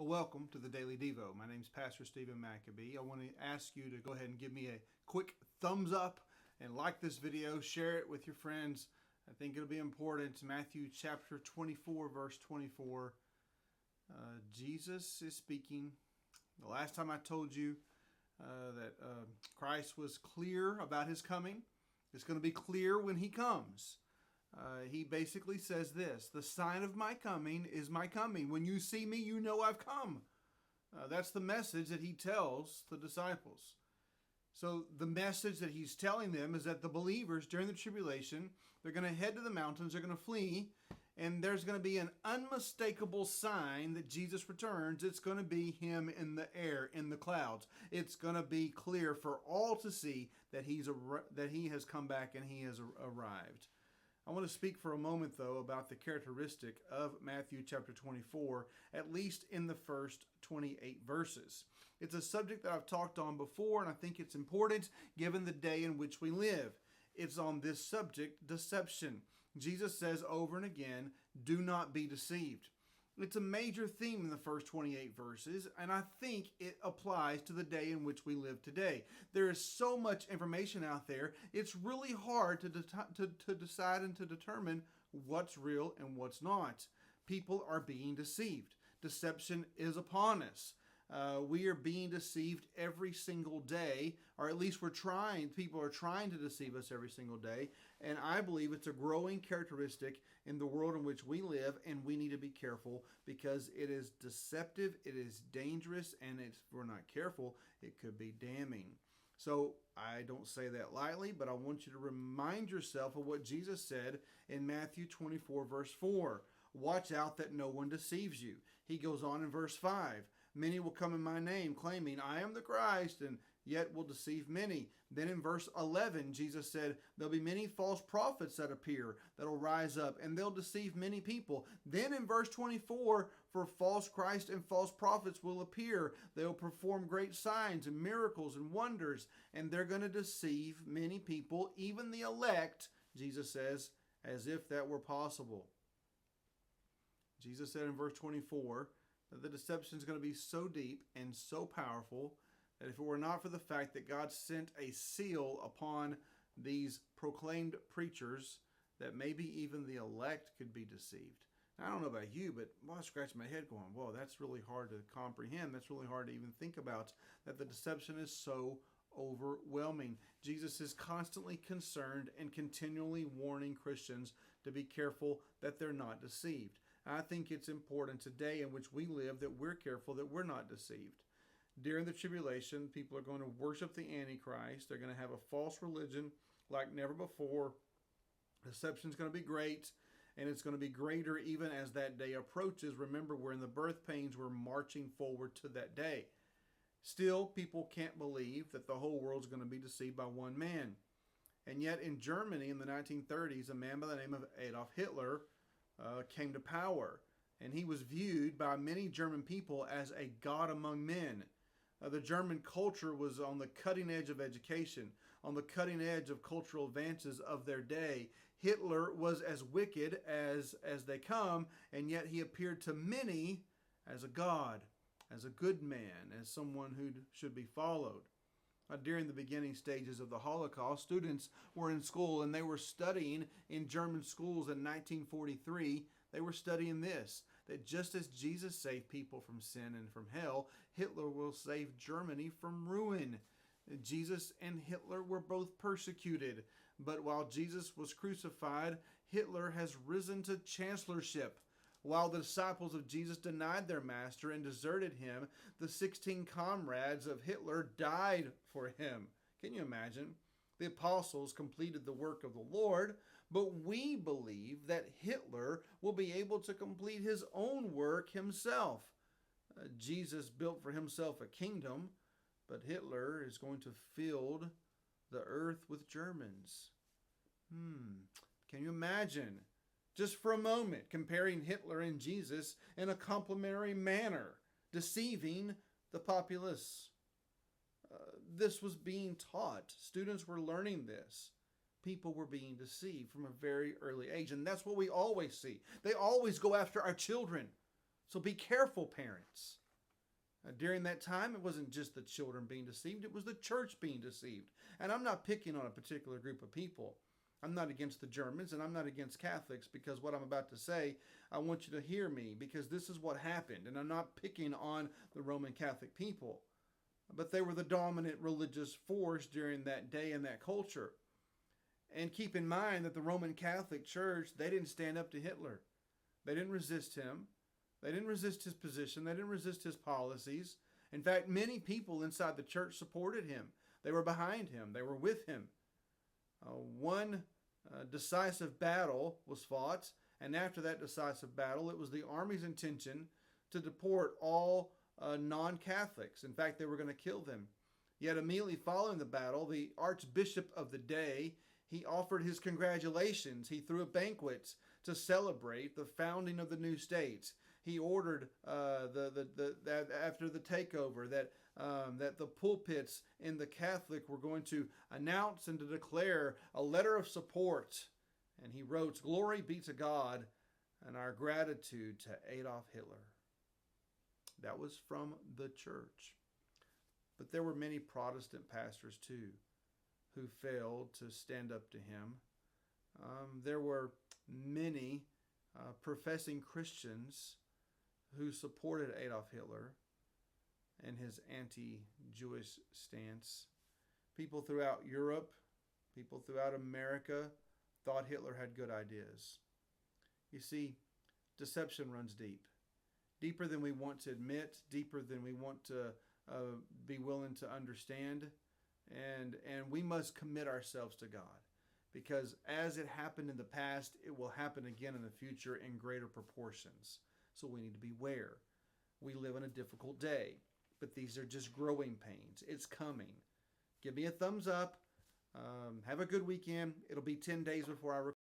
Well, welcome to the Daily Devo. My name is Pastor Stephen Maccabee. I want to ask you to go ahead and give me a quick thumbs up and like this video, share it with your friends. I think it'll be important. Matthew chapter 24, verse 24. Jesus is speaking. The last time I told you that Christ was clear about his coming, it's going to be clear when he comes. He basically says this: the sign of my coming is my coming. When you see me, you know I've come. That's the message that he tells the disciples. So the message that he's telling them is that the believers during the tribulation, they're going to head to the mountains, they're going to flee, and there's going to be an unmistakable sign that Jesus returns. It's going to be him in the air, in the clouds. It's going to be clear for all to see that he has come back and he has arrived. I want to speak for a moment, though, about the characteristic of Matthew chapter 24, at least in the first 28 verses. It's a subject that I've talked on before, and I think it's important given the day in which we live. It's on this subject, deception. Jesus says over and again, do not be deceived. It's a major theme in the first 28 verses, and I think it applies to the day in which we live today. There is so much information out there, it's really hard to decide and to determine what's real and what's not. People are being deceived. Deception is upon us. We are being deceived every single day, or at least people are trying to deceive us every single day. And I believe it's a growing characteristic in the world in which we live, and we need to be careful because it is deceptive, it is dangerous, and if we're not careful, it could be damning. So I don't say that lightly, but I want you to remind yourself of what Jesus said in Matthew 24, verse 4. Watch out that no one deceives you. He goes on in verse 5. Many will come in my name, claiming, I am the Christ, and yet will deceive many. Then in verse 11, Jesus said, there'll be many false prophets that appear, that'll rise up, and they'll deceive many people. Then in verse 24, for false Christ and false prophets will appear. They'll perform great signs and miracles and wonders, and they're going to deceive many people, even the elect, Jesus says, as if that were possible. Jesus said in verse 24 that the deception is going to be so deep and so powerful that if it were not for the fact that God sent a seal upon these proclaimed preachers, that maybe even the elect could be deceived. Now, I don't know about you, but I scratch my head going, whoa, that's really hard to comprehend. That's really hard to even think about, that the deception is so overwhelming. Jesus is constantly concerned and continually warning Christians to be careful that they're not deceived. I think it's important today in which we live that we're careful that we're not deceived. During the tribulation, people are going to worship the Antichrist. They're going to have a false religion like never before. Deception is going to be great, and it's going to be greater even as that day approaches. Remember, we're in the birth pains. We're marching forward to that day. Still, people can't believe that the whole world is going to be deceived by one man. And yet in Germany in the 1930s, a man by the name of Adolf Hitler came to power. And he was viewed by many German people as a god among men. The German culture was on the cutting edge of education, on the cutting edge of cultural advances of their day. Hitler was as wicked as they come, and yet he appeared to many as a god, as a good man, as someone who should be followed. During the beginning stages of the Holocaust, students were in school and they were studying in German schools in 1943. They were studying this, that just as Jesus saved people from sin and from hell, Hitler will save Germany from ruin. Jesus and Hitler were both persecuted, but while Jesus was crucified, Hitler has risen to chancellorship. While the disciples of Jesus denied their master and deserted him, the 16 comrades of Hitler died for him. Can you imagine? The apostles completed the work of the Lord, but we believe that Hitler will be able to complete his own work himself. Jesus built for himself a kingdom, but Hitler is going to fill the earth with Germans. Can you imagine? Just for a moment, comparing Hitler and Jesus in a complementary manner, deceiving the populace. This was being taught. Students were learning this. People were being deceived from a very early age. And that's what we always see. They always go after our children. So be careful, parents. During that time, it wasn't just the children being deceived, it was the church being deceived. And I'm not picking on a particular group of people. I'm not against the Germans and I'm not against Catholics, because what I'm about to say, I want you to hear me, because this is what happened. And I'm not picking on the Roman Catholic people, but they were the dominant religious force during that day and that culture. And keep in mind that the Roman Catholic Church, they didn't stand up to Hitler. They didn't resist him. They didn't resist his position. They didn't resist his policies. In fact, many people inside the church supported him. They were behind him. They were with him. One decisive battle was fought, and after that decisive battle, it was the army's intention to deport all non-Catholics. In fact, they were going to kill them. Yet immediately following the battle, the archbishop of the day, he offered his congratulations. He threw a banquet to celebrate the founding of the new states. He ordered that after the takeover that the pulpits in the Catholic were going to announce and to declare a letter of support. And he wrote, "Glory be to God and our gratitude to Adolf Hitler." That was from the church. But there were many Protestant pastors too who failed to stand up to him. There were many professing Christians who supported Adolf Hitler and his anti-Jewish stance. People throughout Europe, people throughout America thought Hitler had good ideas. You see, deception runs deep. Deeper than we want to admit, deeper than we want to be willing to understand. And we must commit ourselves to God, because as it happened in the past, it will happen again in the future in greater proportions. So we need to beware. We live in a difficult day, but these are just growing pains. It's coming. Give me a thumbs up. Have a good weekend. It'll be 10 days before I record.